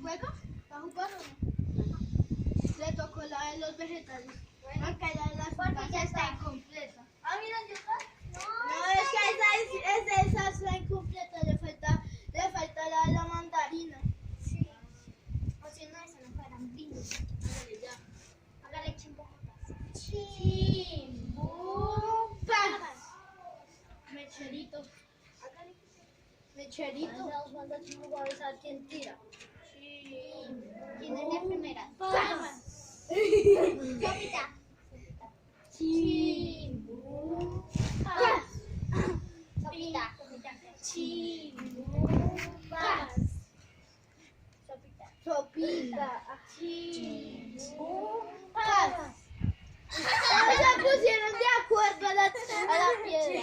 ¿Juega? ¿Va a jugar o no? Le tocó la de los vegetales. Bueno, acá la de las frutas ya está incompleta. Ah, mira, yo está. No, es que esa está incompleta. Le falta la de la mandarina. Sí. O si no, eso no fueran vinos. Hágale ya. Hágale chimbotas. Chimbupas. Mecherito. Hágale. Mecherito. Vamos a mandar chimbotas a ver quién tira. ¿Quién es la primera? Chimbupas. Sopita. Chimbupas. Sopita. Chimbupas. Sopita. Sopita. Chimbupas. No se pusieron de acuerdo a la piedra.